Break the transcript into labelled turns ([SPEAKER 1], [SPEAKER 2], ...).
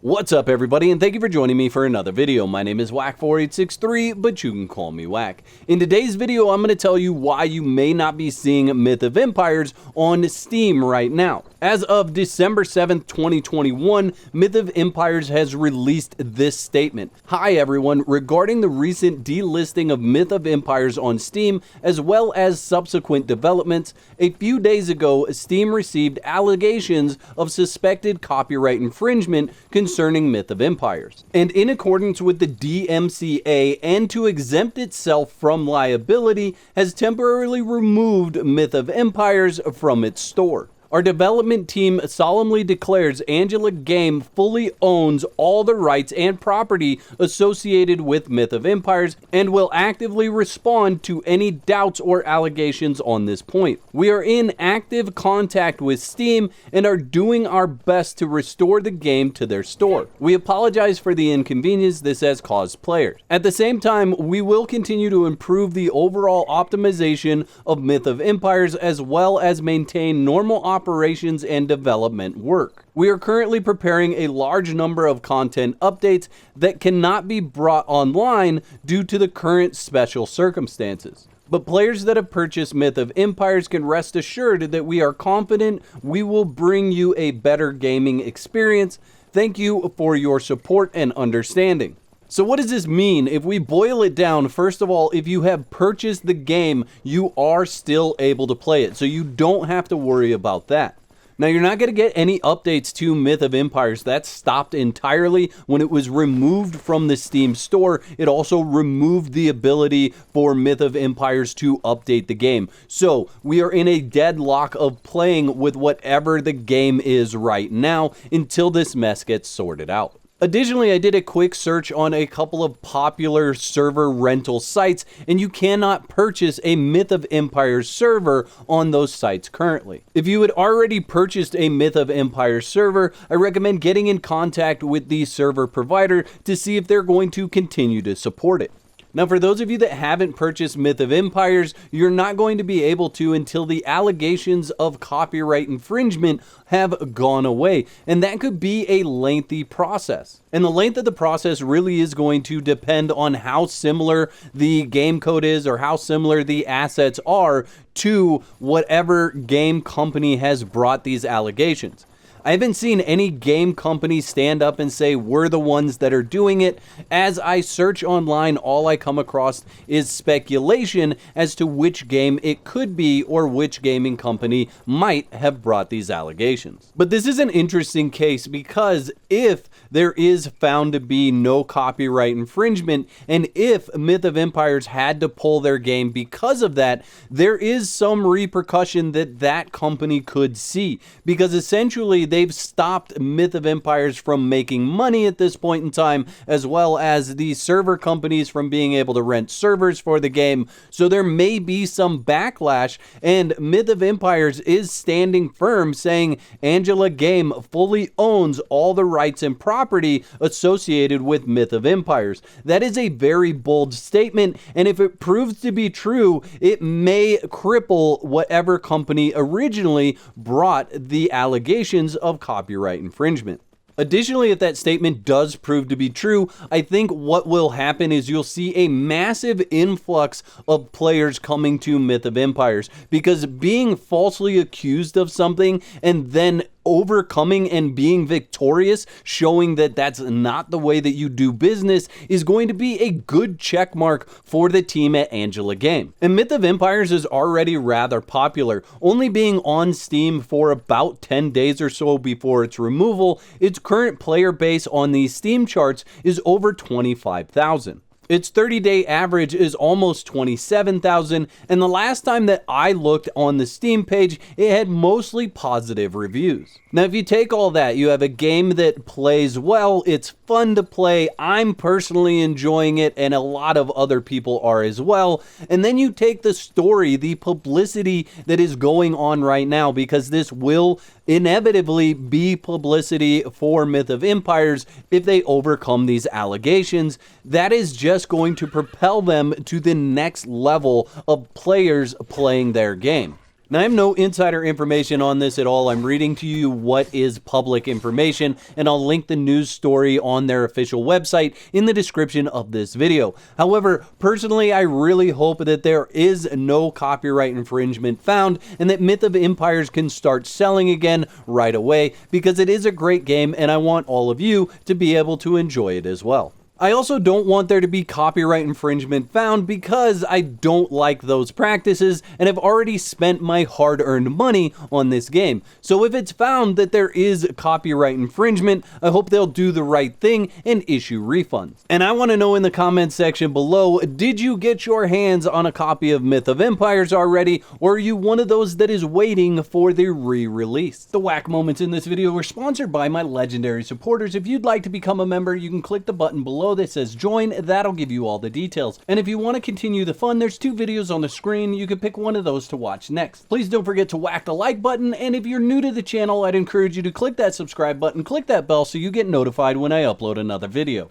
[SPEAKER 1] What's up everybody, and thank you for joining me for another video. My name is Whack4863, but you can call me Whack. In today's video, I'm going to tell you why you may not be seeing Myth of Empires on Steam right now. As of December 7th, 2021, Myth of Empires has released this statement. Hi everyone, regarding the recent delisting of Myth of Empires on Steam, as well as subsequent developments, a few days ago, Steam received allegations of suspected copyright infringement concerning Myth of Empires. And in accordance with the DMCA, and to exempt itself from liability, has temporarily removed Myth of Empires from its store. Our development team solemnly declares Angela Game fully owns all the rights and property associated with Myth of Empires and will actively respond to any doubts or allegations on this point. We are in active contact with Steam and are doing our best to restore the game to their store. We apologize for the inconvenience this has caused players. At the same time, we will continue to improve the overall optimization of Myth of Empires as well as maintain normal operations and development work. We are currently preparing a large number of content updates that cannot be brought online due to the current special circumstances. But players that have purchased Myth of Empires can rest assured that we are confident we will bring you a better gaming experience. Thank you for your support and understanding. So what does this mean? If we boil it down, first of all, if you have purchased the game, you are still able to play it. So you don't have to worry about that. Now, you're not going to get any updates to Myth of Empires. That stopped entirely when it was removed from the Steam store. It also removed the ability for Myth of Empires to update the game. So we are in a deadlock of playing with whatever the game is right now until this mess gets sorted out. Additionally, I did a quick search on a couple of popular server rental sites, and you cannot purchase a Myth of Empires server on those sites currently. If you had already purchased a Myth of Empires server, I recommend getting in contact with the server provider to see if they're going to continue to support it. Now, for those of you that haven't purchased Myth of Empires, you're not going to be able to until the allegations of copyright infringement have gone away. And that could be a lengthy process. And the length of the process really is going to depend on how similar the game code is or how similar the assets are to whatever game company has brought these allegations. I haven't seen any game company stand up and say we're the ones that are doing it. As I search online, all I come across is speculation as to which game it could be or which gaming company might have brought these allegations. But this is an interesting case because if there is found to be no copyright infringement, and if Myth of Empires had to pull their game because of that, there is some repercussion that that company could see, because essentially they've stopped Myth of Empires from making money at this point in time, as well as the server companies from being able to rent servers for the game. So there may be some backlash, and Myth of Empires is standing firm, saying Angela Game fully owns all the rights and property associated with Myth of Empires. That is a very bold statement, and if it proves to be true, it may cripple whatever company originally brought the allegations of copyright infringement. Additionally, if that statement does prove to be true, I think what will happen is you'll see a massive influx of players coming to Myth of Empires, because being falsely accused of something and then overcoming and being victorious, showing that that's not the way that you do business, is going to be a good check mark for the team at Angela Game. And Myth of Empires is already rather popular, only being on Steam for about 10 days or so before its removal. Its current player base on these Steam charts is over 25,000. Its 30-day average is almost 27,000, and the last time that I looked on the Steam page, it had mostly positive reviews. Now, if you take all that, you have a game that plays well, it's fun to play, I'm personally enjoying it, and a lot of other people are as well, and then you take the story, the publicity that is going on right now, because this will inevitably be publicity for Myth of Empires if they overcome these allegations. That is just going to propel them to the next level of players playing their game. Now, I have no insider information on this at all. I'm reading to you what is public information, and I'll link the news story on their official website in the description of this video. However, personally, I really hope that there is no copyright infringement found and that Myth of Empires can start selling again right away, because it is a great game and I want all of you to be able to enjoy it as well. I also don't want there to be copyright infringement found because I don't like those practices and have already spent my hard-earned money on this game. So if it's found that there is copyright infringement, I hope they'll do the right thing and issue refunds. And I want to know in the comments section below, did you get your hands on a copy of Myth of Empires already, or are you one of those that is waiting for the re-release? The whack moments in this video were sponsored by my legendary supporters. If you'd like to become a member, you can click the button below that says join. That'll give you all the details. And if you want to continue the fun, there's 2 videos on the screen. You can pick one of those to watch next. Please don't forget to whack the like button, and if you're new to the channel, I'd encourage you to click that subscribe button, click that bell so you get notified when I upload another video.